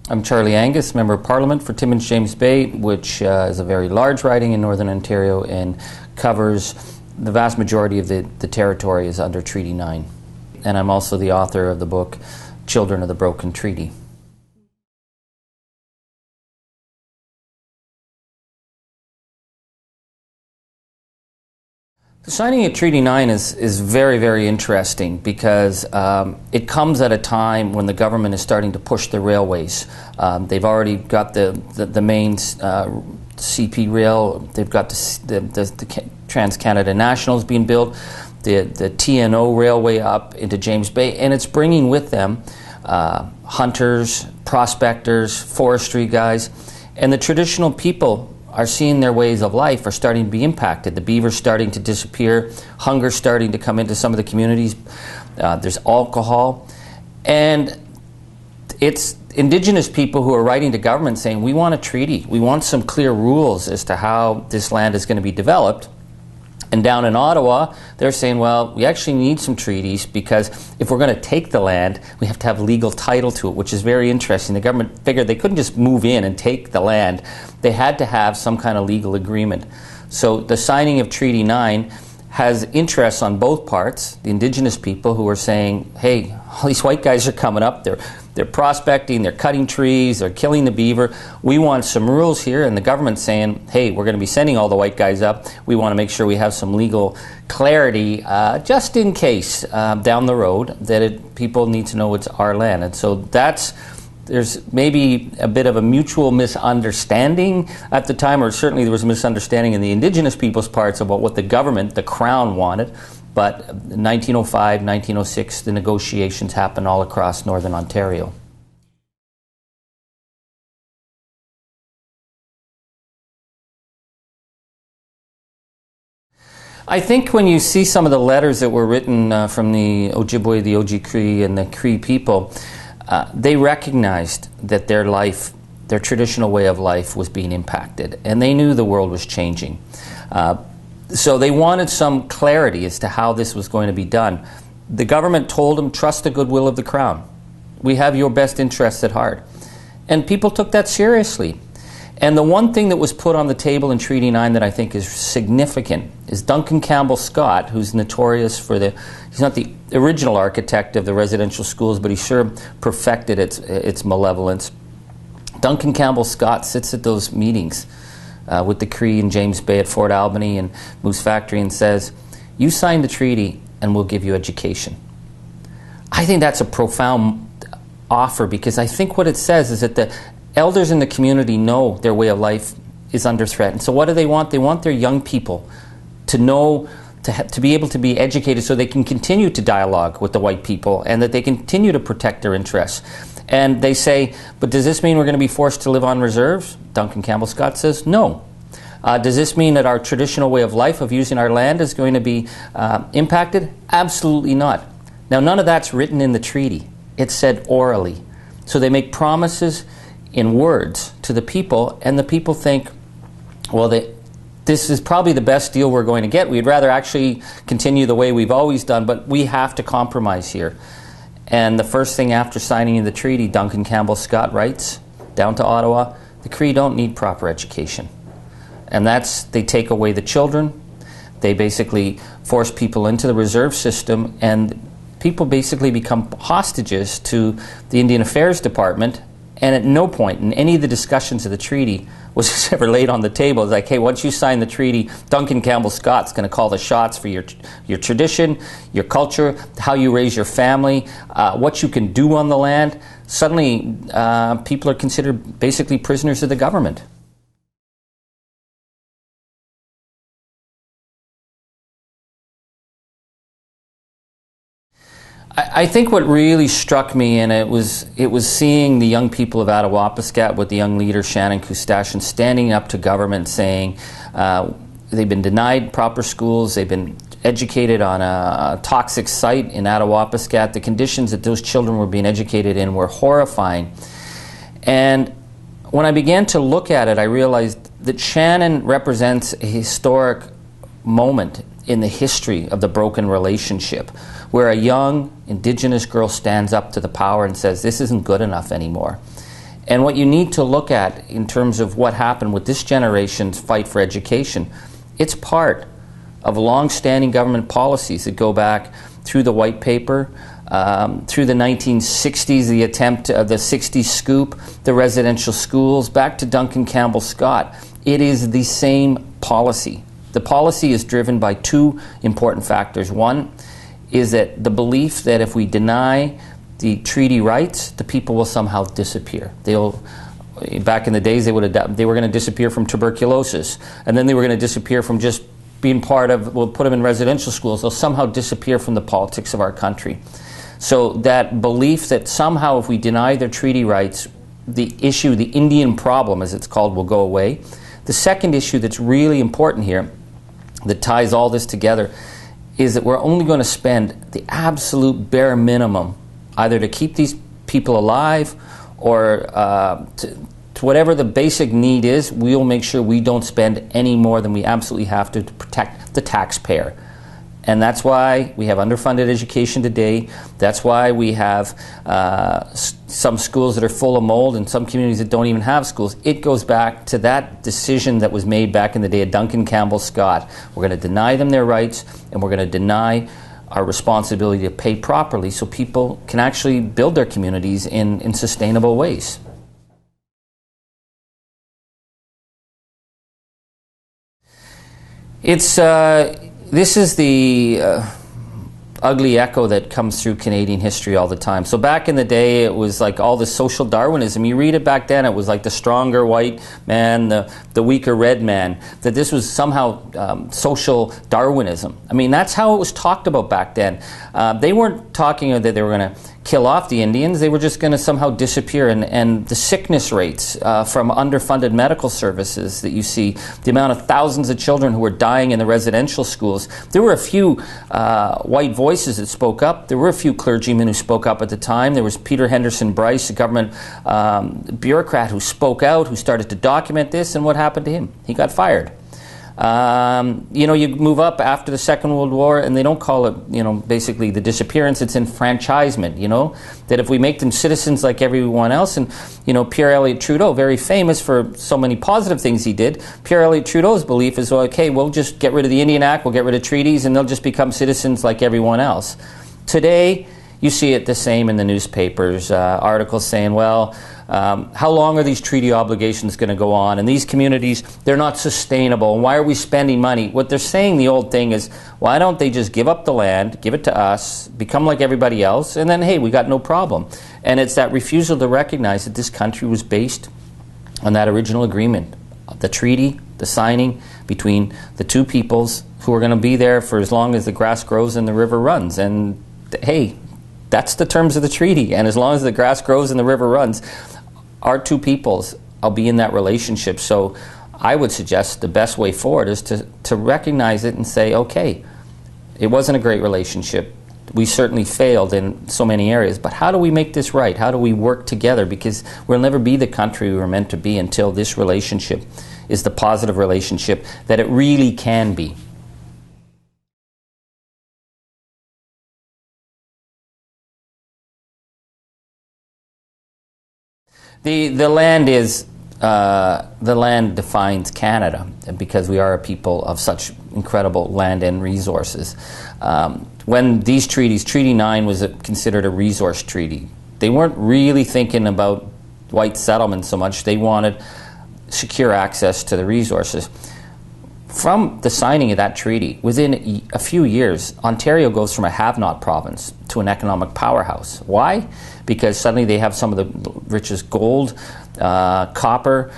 I'm Charlie Angus, Member of Parliament for Timmins James Bay, which is a very large riding in Northern Ontario and covers the vast majority of the territory is under Treaty 9. And I'm also the author of the book Children of the Broken Treaty. The signing of Treaty 9 is very, very interesting because it comes at a time when the government is starting to push the railways. They've already got the main CP rail, they've got the Trans-Canada Nationals being built, the TNO railway up into James Bay, and it's bringing with them hunters, prospectors, forestry guys, and the traditional people are seeing their ways of life are starting to be impacted. The beaver's starting to disappear, hunger's starting to come into some of the communities, there's alcohol, and it's Indigenous people who are writing to government saying, we want a treaty, we want some clear rules as to how this land is going to be developed. And down in Ottawa, they're saying, well, we actually need some treaties because if we're going to take the land, we have to have legal title to it, which is very interesting. The government figured they couldn't just move in and take the land. They had to have some kind of legal agreement. So the signing of Treaty 9 has interests on both parts. The Indigenous people who are saying, hey, all these white guys are coming up, they're prospecting, they're cutting trees, they're killing the beaver. We want some rules here, and the government's saying, hey, we're going to be sending all the white guys up. We want to make sure we have some legal clarity just in case down the road that people need to know it's our land. And so there's maybe a bit of a mutual misunderstanding at the time, or certainly there was a misunderstanding in the Indigenous people's parts about what the government, the Crown, wanted. But 1905, 1906, the negotiations happened all across Northern Ontario. I think when you see some of the letters that were written from the Ojibwe, the Oji-Cree, and the Cree people, they recognized that their life, their traditional way of life was being impacted, and they knew the world was changing. So they wanted some clarity as to how this was going to be done. The government told them, trust the goodwill of the Crown. We have your best interests at heart. And people took that seriously. And the one thing that was put on the table in Treaty 9 that I think is significant is Duncan Campbell Scott, who's notorious for he's not the original architect of the residential schools, but he sure perfected its malevolence. Duncan Campbell Scott sits at those meetings with the Cree in James Bay at Fort Albany and Moose Factory and says, you sign the treaty and we'll give you education. I think that's a profound offer because I think what it says is that the elders in the community know their way of life is under threat. And so what do they want? They want their young people to know, to be able to be educated so they can continue to dialogue with the white people and that they continue to protect their interests. And they say, but does this mean we're going to be forced to live on reserves? Duncan Campbell Scott says, no. Does this mean that our traditional way of life of using our land is going to be impacted? Absolutely not. Now, none of that's written in the treaty. It's said orally. So they make promises in words to the people, and the people think, well, this is probably the best deal we're going to get. We'd rather actually continue the way we've always done, but we have to compromise here. And the first thing after signing the treaty, Duncan Campbell Scott writes down to Ottawa, the Cree don't need proper education. And they take away the children, they basically force people into the reserve system, and people basically become hostages to the Indian Affairs Department. And at no point in any of the discussions of the treaty was this ever laid on the table. It's like, hey, once you sign the treaty, Duncan Campbell Scott's going to call the shots for your tradition, your culture, how you raise your family, what you can do on the land. Suddenly, people are considered basically prisoners of the government. I think what really struck me, and it was seeing the young people of Attawapiskat with the young leader Shannon Kustashian standing up to government saying they've been denied proper schools, they've been educated on a toxic site in Attawapiskat. The conditions that those children were being educated in were horrifying. And when I began to look at it, I realized that Shannon represents a historic moment in the history of the broken relationship, where a young Indigenous girl stands up to the power and says, this isn't good enough anymore. And what you need to look at in terms of what happened with this generation's fight for education, it's part of long-standing government policies that go back through the White Paper, through the 1960s, the attempt of the 60s scoop, the residential schools, back to Duncan Campbell Scott. It is the same policy. The policy is driven by two important factors. One is that the belief that if we deny the treaty rights, the people will somehow disappear. Back in the days, they were going to disappear from tuberculosis, and then they were going to disappear from just being part of, we'll put them in residential schools, they'll somehow disappear from the politics of our country. So that belief that somehow if we deny their treaty rights, the issue, the Indian problem as it's called, will go away. The second issue that's really important here, that ties all this together, is that we're only going to spend the absolute bare minimum, either to keep these people alive or to whatever the basic need is. We'll make sure we don't spend any more than we absolutely have to protect the taxpayer. And that's why we have underfunded education today. That's why we have some schools that are full of mold and some communities that don't even have schools. It goes back to that decision that was made back in the day of Duncan Campbell Scott. We're going to deny them their rights, and we're going to deny our responsibility to pay properly so people can actually build their communities in sustainable ways. This is the ugly echo that comes through Canadian history all the time. So back in the day, it was like all this social Darwinism. You read it back then, it was like the stronger white man, the weaker red man, that this was somehow social Darwinism. I mean, that's how it was talked about back then. They weren't talking that they were going to kill off the Indians. They were just going to somehow disappear. And the sickness rates from underfunded medical services that you see, the amount of thousands of children who were dying in the residential schools. There were a few white voices that spoke up. There were a few clergymen who spoke up at the time. There was Peter Henderson Bryce, a government bureaucrat who spoke out, who started to document this. And what happened to him? He got fired. You move up after the Second World War, and they don't call it, basically the disappearance, it's enfranchisement, that if we make them citizens like everyone else, and, Pierre Elliott Trudeau, very famous for so many positive things he did, Pierre Elliott Trudeau's belief is, well, okay, we'll just get rid of the Indian Act, we'll get rid of treaties, and they'll just become citizens like everyone else. Today, you see it the same in the newspapers, articles saying, well, how long are these treaty obligations going to go on? And these communities, they're not sustainable. And why are we spending money? What they're saying, the old thing is, why don't they just give up the land, give it to us, become like everybody else, and then, hey, we got no problem. And it's that refusal to recognize that this country was based on that original agreement, the treaty, the signing between the two peoples who are going to be there for as long as the grass grows and the river runs. And, hey, that's the terms of the treaty. And as long as the grass grows and the river runs, our two peoples will be in that relationship. So I would suggest the best way forward is to recognize it and say, okay, it wasn't a great relationship. We certainly failed in so many areas, but how do we make this right? How do we work together? Because we'll never be the country we were meant to be until this relationship is the positive relationship that it really can be. The land defines Canada because we are a people of such incredible land and resources. When these treaties, Treaty 9 was considered a resource treaty. They weren't really thinking about white settlement so much. They wanted secure access to the resources. From the signing of that treaty, within a few years, Ontario goes from a have-not province to an economic powerhouse. Why? Because suddenly they have some of the richest gold, copper,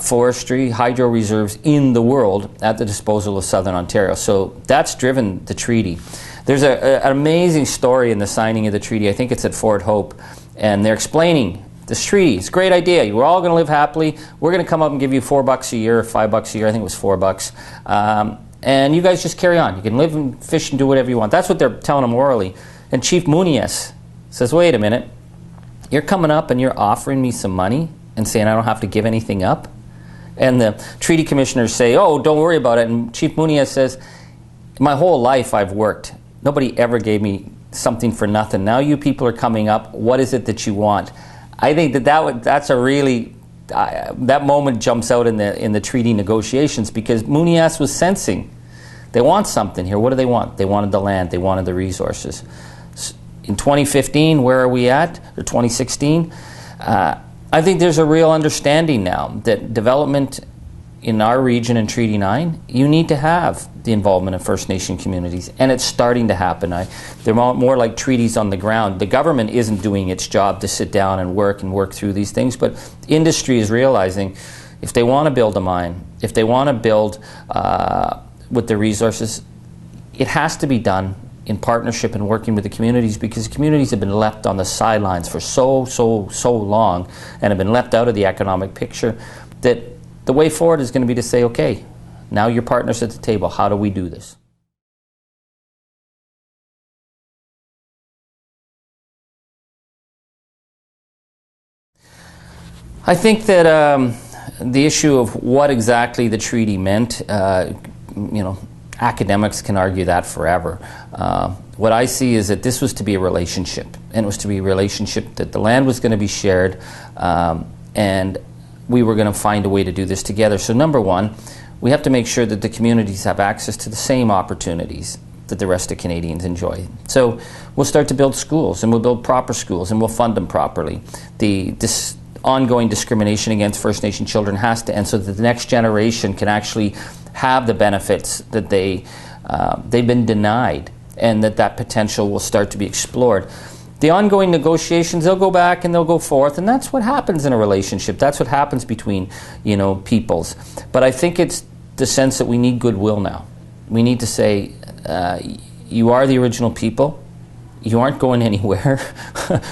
forestry, hydro reserves in the world at the disposal of Southern Ontario. So that's driven the treaty. There's an amazing story in the signing of the treaty. I think it's at Fort Hope, and they're explaining this treaty. It's a great idea. We're all going to live happily. We're going to come up and give you $4 a year, or $5 a year. I think it was $4. And you guys just carry on. You can live and fish and do whatever you want. That's what they're telling them orally. And Chief Muniz says, wait a minute. You're coming up and you're offering me some money and saying I don't have to give anything up? And the treaty commissioners say, oh, don't worry about it. And Chief Muniz says, my whole life I've worked. Nobody ever gave me something for nothing. Now you people are coming up. What is it that you want? I think that's a really that moment jumps out in the treaty negotiations, because Munias was sensing they want something here. What do they want? They wanted the land. They wanted the resources. In 2015, where are we at? Or 2016? I think there's a real understanding now that development in our region in Treaty 9, you need to have the involvement of First Nation communities, and it's starting to happen. They're more like treaties on the ground. The government isn't doing its job to sit down and work through these things, but industry is realizing if they want to build a mine, if they want to build with the resources, it has to be done in partnership and working with the communities, because communities have been left on the sidelines for so long and have been left out of the economic picture, that the way forward is going to be to say, okay, now you're partners at the table. How do we do this? I think that the issue of what exactly the treaty meant, academics can argue that forever. What I see is that this was to be a relationship, and it was to be a relationship that the land was going to be shared, and we were going to find a way to do this together. So number one, we have to make sure that the communities have access to the same opportunities that the rest of Canadians enjoy. So we'll start to build schools, and we'll build proper schools, and we'll fund them properly. This ongoing discrimination against First Nation children has to end, so that the next generation can actually have the benefits that they've been denied, and that potential will start to be explored. The ongoing negotiations, they'll go back and they'll go forth, and that's what happens in a relationship. That's what happens between, peoples. But I think it's the sense that we need goodwill now. We need to say, you are the original people. You aren't going anywhere.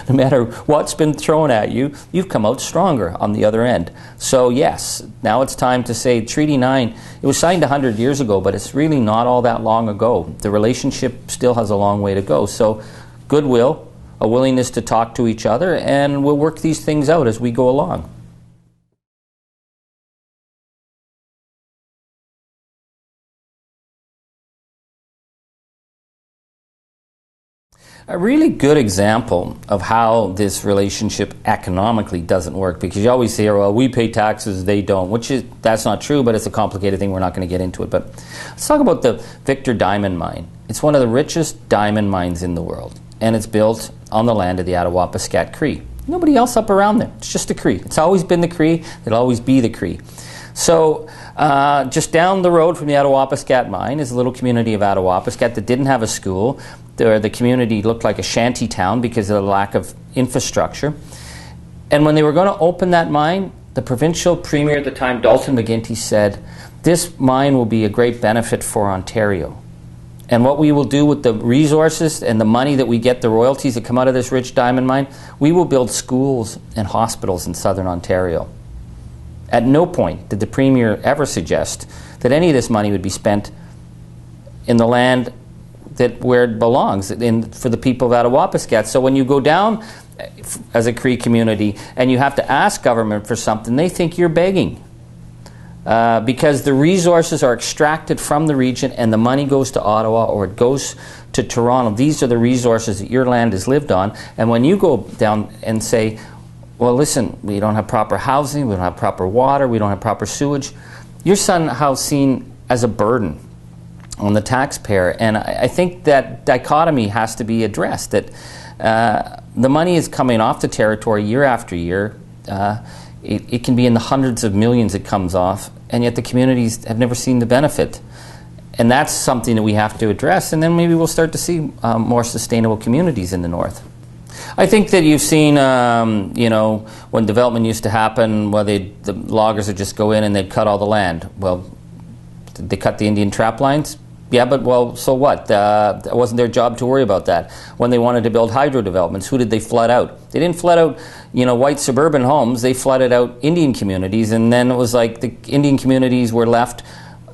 No matter what's been thrown at you, you've come out stronger on the other end. So yes, now it's time to say Treaty 9, it was signed 100 years ago, but it's really not all that long ago. The relationship still has a long way to go. So goodwill, a willingness to talk to each other, and we'll work these things out as we go along. A really good example of how this relationship economically doesn't work, because you always hear, well, we pay taxes, they don't, that's not true, but it's a complicated thing. We're not going to get into it. But let's talk about the Victor Diamond Mine. It's one of the richest diamond mines in the world, and it's built on the land of the Attawapiskat Cree. Nobody else up around there. It's just the Cree. It's always been the Cree. It'll always be the Cree. So just down the road from the Attawapiskat mine is a little community of Attawapiskat that didn't have a school. The community looked like a shanty town because of the lack of infrastructure. And when they were going to open that mine, the provincial premier at the time, Dalton McGuinty, said, this mine will be a great benefit for Ontario. And what we will do with the resources and the money that we get, the royalties that come out of this rich diamond mine, we will build schools and hospitals in southern Ontario. At no point did the premier ever suggest that any of this money would be spent in the land where it belongs, for the people of Attawapiskat. So when you go down as a Cree community and you have to ask government for something, they think you're begging. Because the resources are extracted from the region and the money goes to Ottawa or it goes to Toronto. These are the resources that your land has lived on. And when you go down and say, well, listen, we don't have proper housing, we don't have proper water, we don't have proper sewage, you're somehow seen as a burden on the taxpayer. And I think that dichotomy has to be addressed, that the money is coming off the territory year after year. It can be in the hundreds of millions it comes off, and yet the communities have never seen the benefit. And that's something that we have to address, and then maybe we'll start to see more sustainable communities in the north. I think that you've seen, when development used to happen, the loggers would just go in and they'd cut all the land. Well, did they cut the Indian trap lines? Yeah, but so what? It wasn't their job to worry about that. When they wanted to build hydro developments, who did they flood out? They didn't flood out, white suburban homes. They flooded out Indian communities, and then it was like the Indian communities were left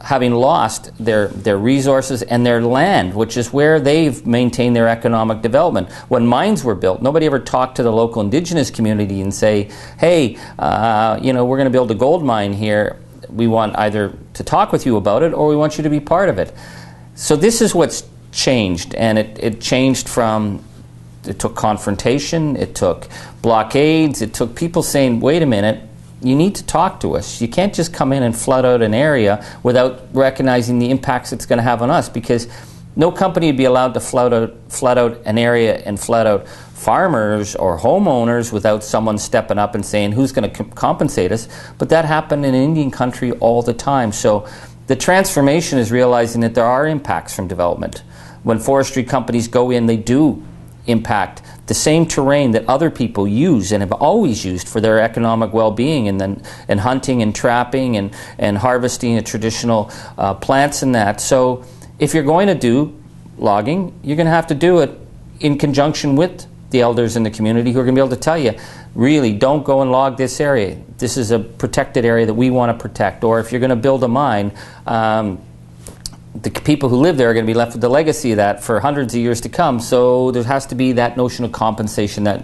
having lost their resources and their land, which is where they've maintained their economic development. When mines were built, nobody ever talked to the local Indigenous community and say, hey, we're going to build a gold mine here. We want either to talk with you about it or we want you to be part of it. So this is what's changed, and it changed from It took confrontation, it took blockades, it took people saying, wait a minute, you need to talk to us. You can't just come in and flood out an area without recognizing the impacts it's going to have on us, because no company would be allowed to flood out an area and flood out farmers or homeowners without someone stepping up and saying, who's going to compensate us? But that happened in Indian country all the time. So the transformation is realizing that there are impacts from development. When forestry companies go in, they do impact the same terrain that other people use and have always used for their economic well-being, and hunting and trapping and harvesting the traditional plants and that. So if you're going to do logging, you're going to have to do it in conjunction with the elders in the community who are going to be able to tell you, really, don't go and log this area. This is a protected area that we want to protect. Or if you're going to build a mine, the people who live there are going to be left with the legacy of that for hundreds of years to come. So there has to be that notion of compensation. Those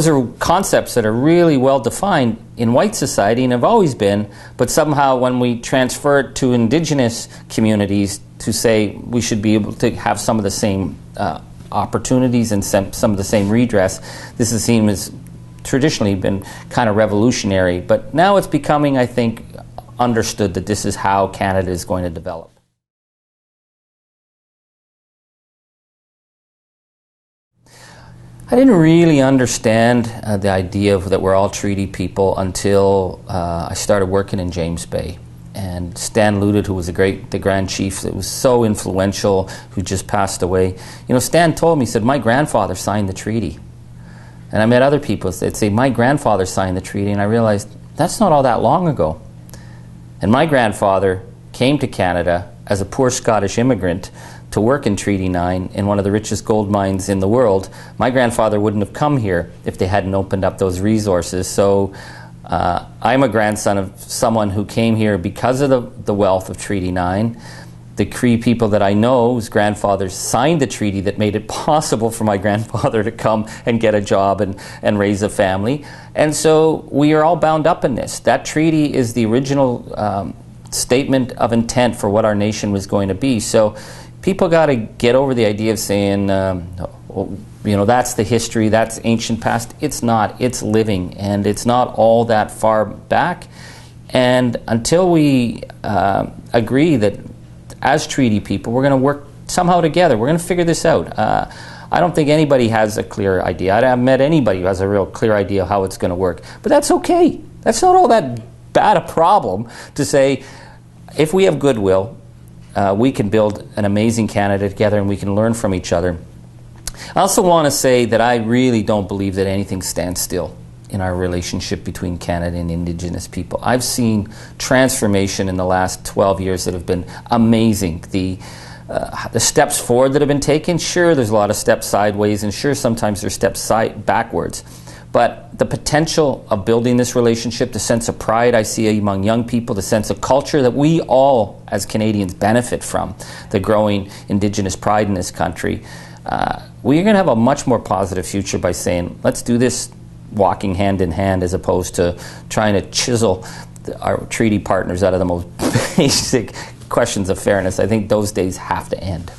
are concepts that are really well defined in white society and have always been, but somehow when we transfer it to indigenous communities to say we should be able to have some of the same opportunities and some of the same redress, this has seemed as traditionally been kind of revolutionary. But now it's becoming, I think, understood that this is how Canada is going to develop. I didn't really understand the idea that we're all treaty people until I started working in James Bay. And Stan Luted, who was the Grand Chief that was so influential, who just passed away, Stan told me, he said, my grandfather signed the treaty. And I met other people that say, my grandfather signed the treaty, and I realized that's not all that long ago. And my grandfather came to Canada as a poor Scottish immigrant to work in Treaty 9 in one of the richest gold mines in the world. My grandfather wouldn't have come here if they hadn't opened up those resources. So I'm a grandson of someone who came here because of the wealth of Treaty 9. The Cree people that I know, whose grandfathers signed the treaty that made it possible for my grandfather to come and get a job and raise a family. And so we are all bound up in this. That treaty is the original statement of intent for what our nation was going to be. So people got to get over the idea of saying, that's the history, that's ancient past. It's not. It's living, and it's not all that far back. And until we agree that as treaty people, we're going to work somehow together. We're going to figure this out. I don't think anybody has a clear idea. I haven't met anybody who has a real clear idea how it's going to work. But that's okay. That's not all that bad a problem to say, if we have goodwill, we can build an amazing Canada together, and we can learn from each other. I also want to say that I really don't believe that anything stands still in our relationship between Canada and Indigenous people. I've seen transformation in the last 12 years that have been amazing. The steps forward that have been taken, sure, there's a lot of steps sideways, and sure, sometimes there's steps backwards. But the potential of building this relationship, the sense of pride I see among young people, the sense of culture that we all as Canadians benefit from, the growing Indigenous pride in this country, we're going to have a much more positive future by saying, let's do this walking hand in hand, as opposed to trying to chisel our treaty partners out of the most basic questions of fairness. I think those days have to end.